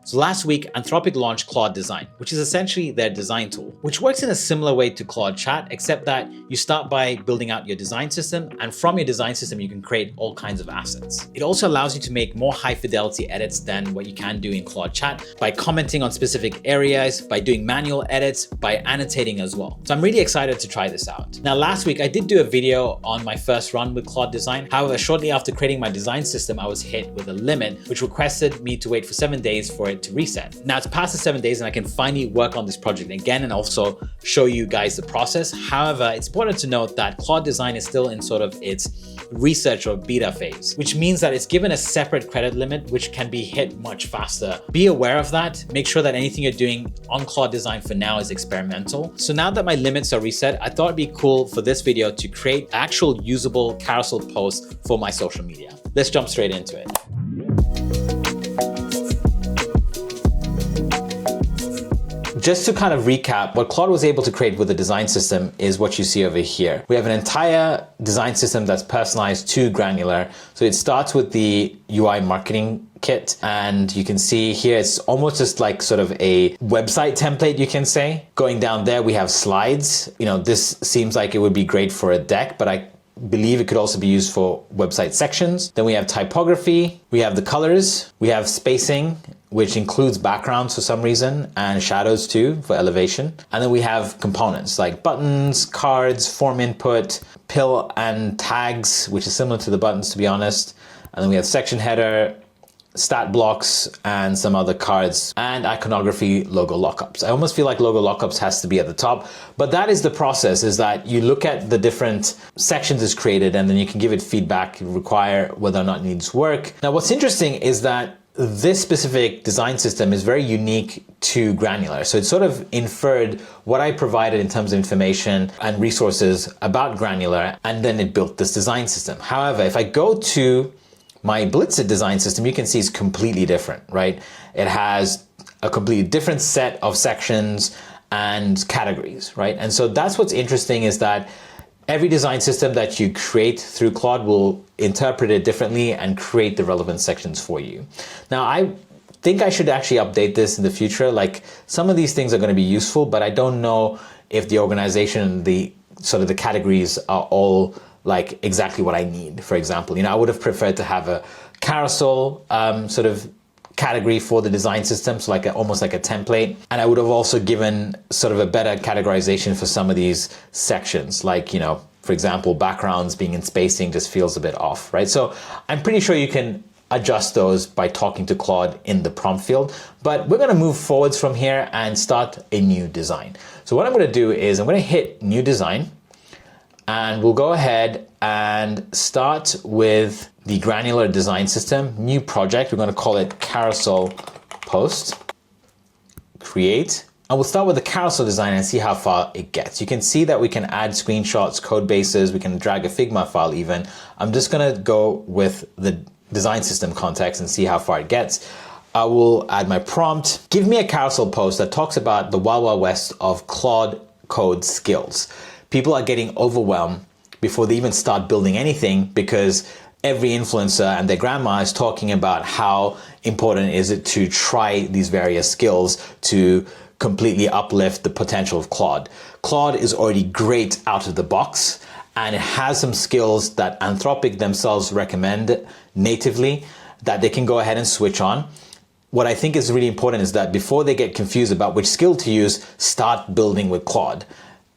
So last week, Anthropic launched Claude Design, which is essentially their design tool, which works in a similar way to Claude Chat, except that you start by building out your design system, and from your design system, you can create all kinds of assets. It also allows you to make more high fidelity edits than what you can do in Claude Chat by commenting on specific areas, by doing manual edits, by annotating as well. So I'm really excited to try this out. Now, last week, I did do a video on my first run with Claude Design. However, shortly after creating my design system, I was hit with a limit, which requested me to wait for 7 days for it to reset. Now it's past the 7 days and I can finally work on this project again and also show you guys the process. However, it's important to note that Claude Design is still in sort of its research or beta phase, which means that it's given a separate credit limit, which can be hit much faster. Be aware of that. Make sure that anything you're doing on Claude Design for now is experimental. So now that my limits are reset, I thought it'd be cool for this video to create actual usable carousel posts for my social media. Let's jump straight into it. Just to kind of recap, what Claude was able to create with the design system is what you see over here. We have an entire design system that's personalized to Granular. So it starts with the UI marketing kit, and you can see here it's almost just like sort of a website template, you can say. Going down there, we have slides. You know, this seems like it would be great for a deck, but I believe it could also be used for website sections. Then we have typography, we have the colors, we have spacing, which includes backgrounds for some reason, and shadows too for elevation. And then we have components like buttons, cards, form input, pill and tags, which is similar to the buttons, to be honest. And then we have section header, stat blocks, and some other cards, and iconography, logo lockups. I almost feel like logo lockups has to be at the top, but that is the process, is that you look at the different sections it's created, and then you can give it feedback, require whether or not it needs work. Now, what's interesting is that this specific design system is very unique to Granular. So it sort of inferred what I provided in terms of information and resources about Granular, and then it built this design system. However, if I go to my Blitzit design system, you can see it's completely different, right? It has a completely different set of sections and categories, right? And so that's what's interesting, is that every design system that you create through Claude will interpret it differently and create the relevant sections for you. Now, I think I should actually update this in the future. Like, some of these things are going to be useful, but I don't know if the organization, the sort of the categories are all like exactly what I need. For example, I would have preferred to have a carousel sort of category for the design system, so like almost like a template. And I would have also given sort of a better categorization for some of these sections, like, for example, backgrounds being in spacing just feels a bit off, right? So I'm pretty sure you can adjust those by talking to Claude in the prompt field, but we're gonna move forwards from here and start a new design. So what I'm gonna do is I'm gonna hit new design, and we'll go ahead and start with the Granular design system, new project. We're going to call it carousel post, create, and we'll start with the carousel design and see how far it gets. You can see that we can add screenshots, code bases, we can drag a Figma file even. I'm just going to go with the design system context and see how far it gets. I will add my prompt. Give me a carousel post that talks about the Wild Wild West of Claude Code skills. People are getting overwhelmed before they even start building anything, because every influencer and their grandma is talking about how important is it to try these various skills to completely uplift the potential of Claude. Claude is already great out of the box, and it has some skills that Anthropic themselves recommend natively that they can go ahead and switch on. What I think is really important is that before they get confused about which skill to use, start building with Claude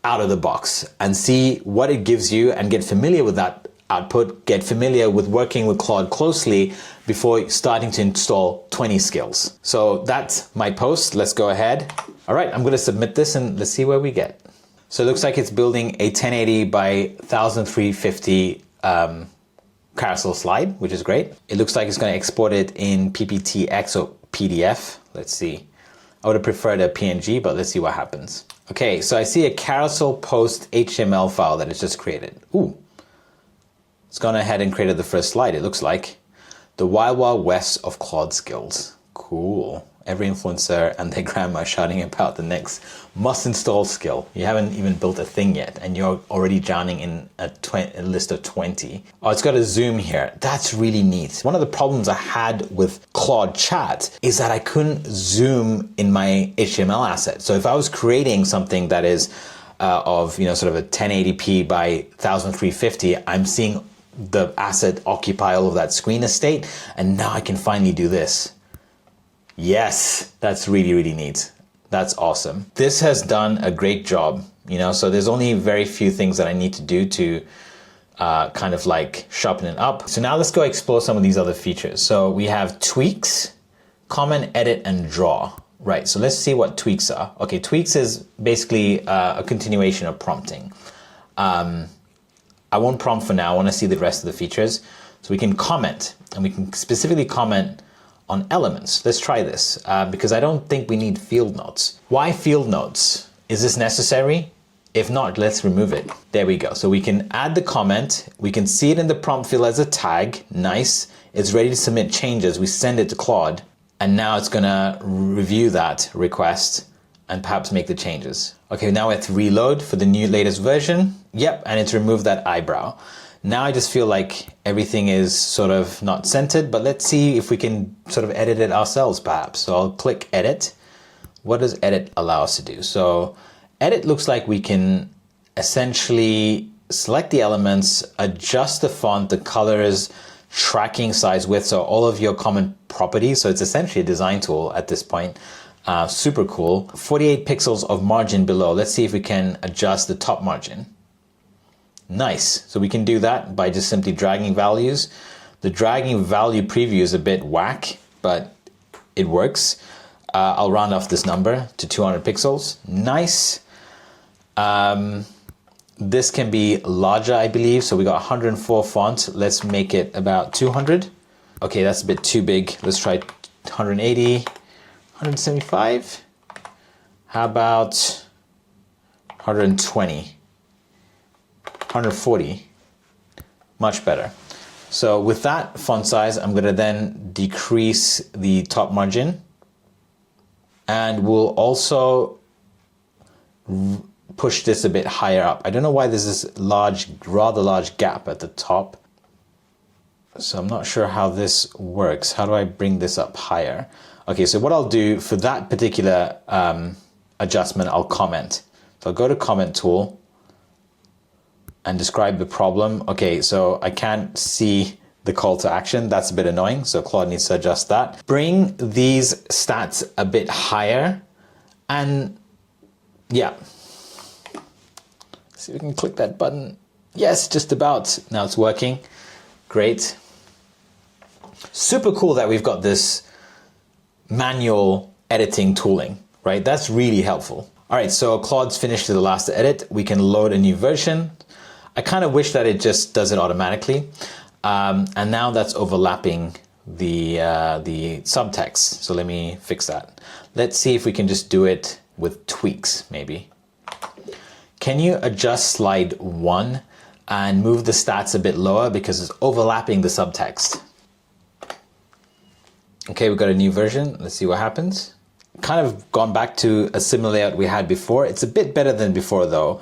out of the box and see what it gives you and get familiar with that output, get familiar with working with Claude closely before starting to install 20 skills. So that's my post. Let's go ahead. All right, I'm going to submit this and let's see where we get. So it looks like it's building a 1080 by 1350 carousel slide, which is great. It looks like it's going to export it in Pt2 or PDF. Let's see. I would have preferred a PNG, but let's see what happens. Okay, so I see a carousel post HTML file that it's just created. Ooh, it's gone ahead and created the first slide, it looks like. The Wild Wild West of Claude skills. Cool. Every influencer and their grandma shouting about the next must install skill. You haven't even built a thing yet and you're already drowning in a list of 20. Oh, it's got a zoom here. That's really neat. One of the problems I had with Claude Chat is that I couldn't zoom in my HTML asset. So if I was creating something that is of, sort of a 1080p by 1350, I'm seeing the asset occupy all of that screen estate. And now I can finally do this. Yes, that's really, really neat. That's awesome. This has done a great job, so there's only very few things that I need to do to kind of like sharpen it up. So now let's go explore some of these other features. So we have tweaks, comment, edit, and draw. Right, so let's see what tweaks are. Okay, tweaks is basically a continuation of prompting. I won't prompt for now, I want to see the rest of the features. So we can comment, and we can specifically comment on elements. Let's try this because I don't think we need field notes. Why field notes? Is this necessary? If not, let's remove it. There we go. So we can add the comment. We can see it in the prompt field as a tag. Nice. It's ready to submit changes. We send it to Claude and now it's gonna review that request and perhaps make the changes. Okay, now we have to reload for the latest version. Yep, and it's removed that eyebrow. Now I just feel like everything is sort of not centered, but let's see if we can sort of edit it ourselves perhaps. So I'll click edit. What does edit allow us to do? So edit looks like we can essentially select the elements, adjust the font, the colors, tracking, size, width, so all of your common properties. So it's essentially a design tool at this point. Super cool. 48 pixels of margin below. Let's see if we can adjust the top margin. Nice. So we can do that by just simply dragging values. The dragging value preview is a bit whack, but it works. I'll round off this number to 200 pixels. Nice. This can be larger, I believe. So we got 104 font. Let's make it about 200. Okay, that's a bit too big. Let's try 180, 175. How about 120? 140, much better. So with that font size, I'm gonna then decrease the top margin and we'll also push this a bit higher up. I don't know why there's this rather large gap at the top. So I'm not sure how this works. How do I bring this up higher? Okay, so what I'll do for that particular adjustment, I'll comment. So I'll go to comment tool and describe the problem. Okay, so I can't see the call to action. That's a bit annoying, so Claude needs to adjust that. Bring these stats a bit higher and yeah. See if we can click that button. Yes, just about. Now it's working. Great. Super cool that we've got this manual editing tooling, right? That's really helpful. All right, so Claude's finished the last edit. We can load a new version. I kind of wish that it just does it automatically. And now that's overlapping the subtext. So let me fix that. Let's see if we can just do it with tweaks, maybe. Can you adjust slide 1 and move the stats a bit lower because it's overlapping the subtext? Okay, we've got a new version. Let's see what happens. Kind of gone back to a similar layout we had before. It's a bit better than before though.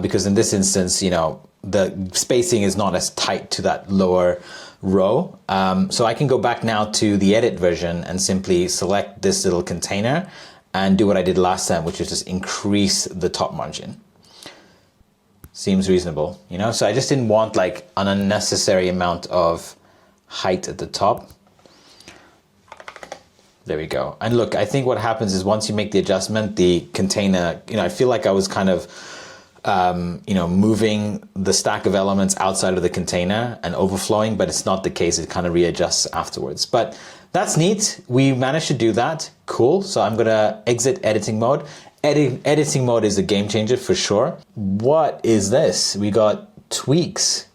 Because in this instance, the spacing is not as tight to that lower row. So I can go back now to the edit version and simply select this little container and do what I did last time, which is just increase the top margin. Seems reasonable, So I just didn't want like an unnecessary amount of height at the top. There we go. And look, I think what happens is once you make the adjustment, the container, I feel like I was kind of moving the stack of elements outside of the container and overflowing, but it's not the case. It kind of readjusts afterwards. But that's neat. We managed to do that. Cool. So I'm going to exit editing mode. Editing mode is a game changer for sure. What is this? We got tweaks.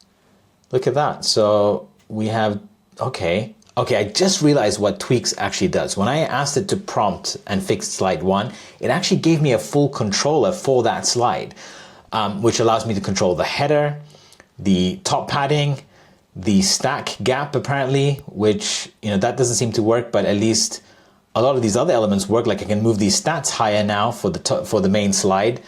Look at that. So we have, okay, I just realized what tweaks actually does. When I asked it to prompt and fix slide 1, it actually gave me a full controller for that slide. Which allows me to control the header, the top padding, the stack gap apparently, which, that doesn't seem to work, but at least a lot of these other elements work. Like I can move these stats higher now for the main slide.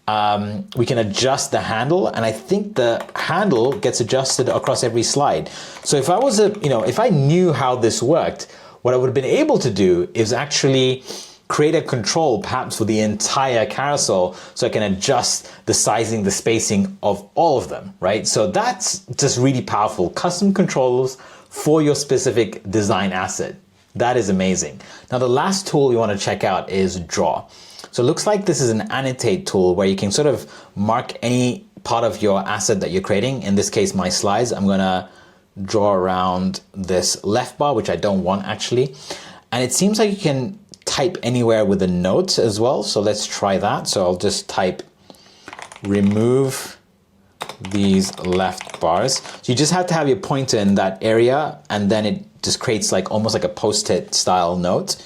We can adjust the handle, and I think the handle gets adjusted across every slide. So if I was if I knew how this worked, what I would have been able to do is actually create a control perhaps for the entire carousel, so I can adjust the sizing, the spacing of all of them, right? So that's just really powerful. Custom controls for your specific design asset. That is amazing. Now the last tool we want to check out is Draw. So it looks like this is an annotate tool where you can sort of mark any part of your asset that you're creating. In this case, my slides, I'm gonna draw around this left bar, which I don't want actually. And it seems like you can type anywhere with a note as well. So let's try that. So I'll just type remove these left bars. So you just have to have your pointer in that area, and then it just creates like almost like a post-it style note.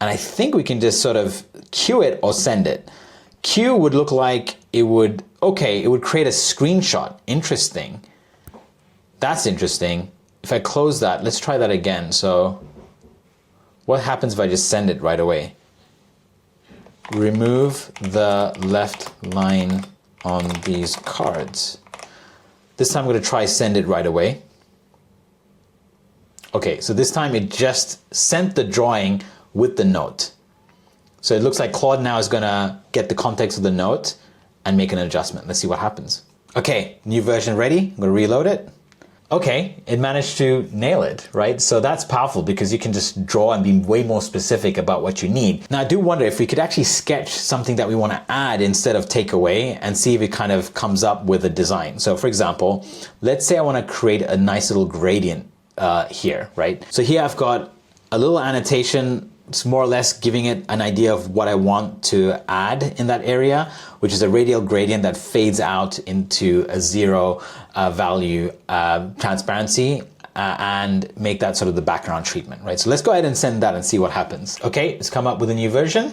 And I think we can just sort of queue it or send it. Queue would look like it would create a screenshot. Interesting. That's interesting. If I close that, let's try that again. So what happens if I just send it right away? Remove the left line on these cards. This time I'm going to try send it right away. Okay, so this time it just sent the drawing with the note. So it looks like Claude now is gonna get the context of the note and make an adjustment. Let's see what happens. Okay, new version ready. I'm gonna reload it. Okay, it managed to nail it, right? So that's powerful because you can just draw and be way more specific about what you need. Now I do wonder if we could actually sketch something that we want to add instead of take away, and see if it kind of comes up with a design. So for example, let's say I want to create a nice little gradient here, right? So here I've got a little annotation. It's more or less giving it an idea of what I want to add in that area, which is a radial gradient that fades out into a zero value transparency and make that sort of the background treatment, right? So let's go ahead and send that and see what happens. Okay, it's come up with a new version.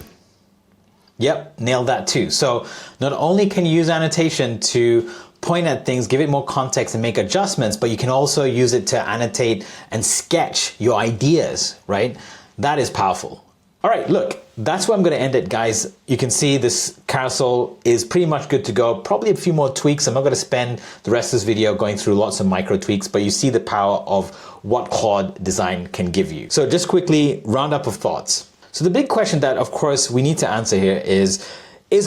Yep, nailed that too. So not only can you use annotation to point at things, give it more context and make adjustments, but you can also use it to annotate and sketch your ideas, right? That is powerful. All right, look, that's where I'm going to end it, guys. You can see this carousel is pretty much good to go. Probably a few more tweaks. I'm not going to spend the rest of this video going through lots of micro tweaks, but you see the power of what Claude Design can give you. So just quickly, roundup of thoughts. So the big question that, of course, we need to answer here is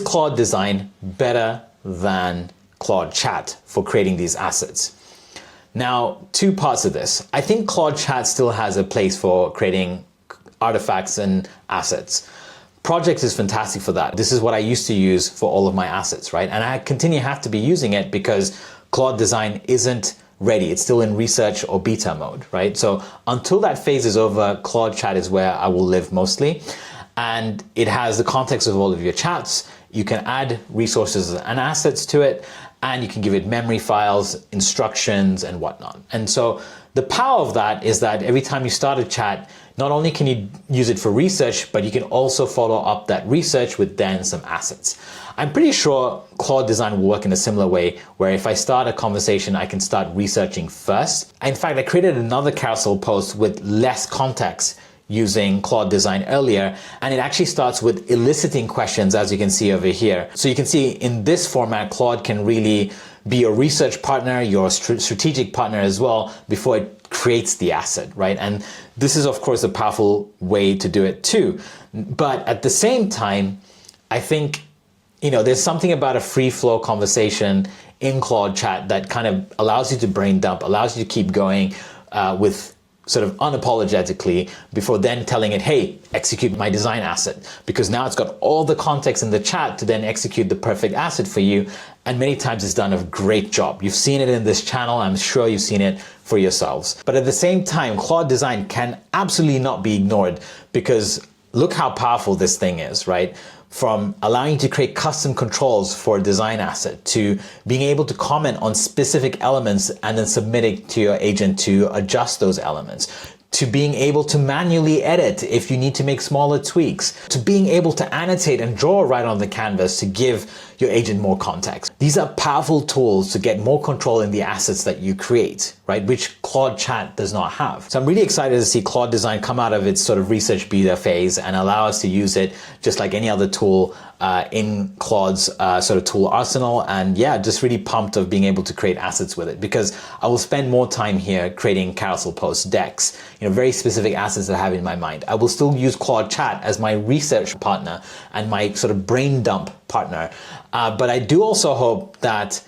Claude Design better than Claude Chat for creating these assets? Now, two parts of this. I think Claude Chat still has a place for creating artifacts and assets. Projects is fantastic for that. This is what I used to use for all of my assets, right? And I continue to have to be using it because Claude Design isn't ready. It's still in research or beta mode, right? So until that phase is over, Claude Chat is where I will live mostly. And it has the context of all of your chats. You can add resources and assets to it, and you can give it memory files, instructions, and whatnot. And so the power of that is that every time you start a chat, not only can you use it for research, but you can also follow up that research with then some assets. I'm pretty sure Claude Design will work in a similar way, where if I start a conversation, I can start researching first. In fact, I created another carousel post with less context using Claude Design earlier, and it actually starts with eliciting questions, as you can see over here. So you can see in this format, Claude can really be your research partner, your strategic partner as well, before it creates the asset, right? And this is, of course, a powerful way to do it too. But at the same time, I think, there's something about a free flow conversation in Claude Chat that kind of allows you to brain dump, allows you to keep going with sort of unapologetically before then telling it, hey, execute my design asset, because now it's got all the context in the chat to then execute the perfect asset for you. And many times it's done a great job. You've seen it in this channel. I'm sure you've seen it for yourselves. But at the same time, Claude Design can absolutely not be ignored, because look how powerful this thing is, right? From allowing you to create custom controls for a design asset, to being able to comment on specific elements and then submit it to your agent to adjust those elements, to being able to manually edit if you need to make smaller tweaks, to being able to annotate and draw right on the canvas to give your agent more context. These are powerful tools to get more control in the assets that you create, right? Which Claude Chat does not have. So I'm really excited to see Claude Design come out of its sort of research beta phase and allow us to use it just like any other tool in Claude's sort of tool arsenal. And yeah, just really pumped of being able to create assets with it, because I will spend more time here creating carousel posts, decks, very specific assets that I have in my mind. I will still use Claude Chat as my research partner and my sort of brain dump partner. But I do also hope that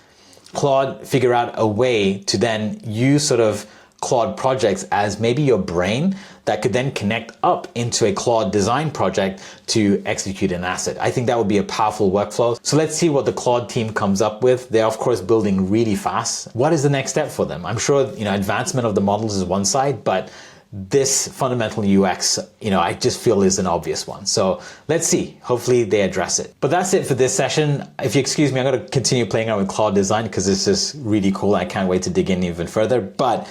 Claude figure out a way to then use sort of Claude projects as maybe your brain that could then connect up into a Claude Design project to execute an asset. I think that would be a powerful workflow. So let's see what the Claude team comes up with. They're of course building really fast. What is the next step for them? I'm sure, advancement of the models is one side, but this fundamental UX, I just feel is an obvious one. So let's see, hopefully they address it. But that's it for this session. If you excuse me, I'm going to continue playing around with Claude Design because it's just really cool. I can't wait to dig in even further. But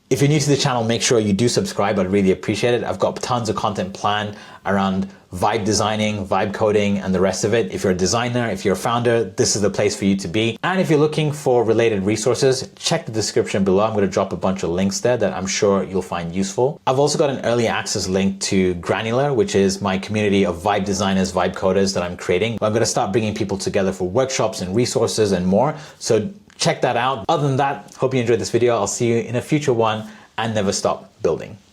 if you're new to the channel, make sure you do subscribe. I'd really appreciate it. I've got tons of content planned around vibe designing, vibe coding, and the rest of it. If you're a designer, if you're a founder, this is the place for you to be. And if you're looking for related resources, check the description below. I'm going to drop a bunch of links there that I'm sure you'll find useful. I've also got an early access link to Granular, which is my community of vibe designers, vibe coders that I'm creating. I'm going to start bringing people together for workshops and resources and more. So check that out. Other than that, hope you enjoyed this video. I'll see you in a future one, and never stop building.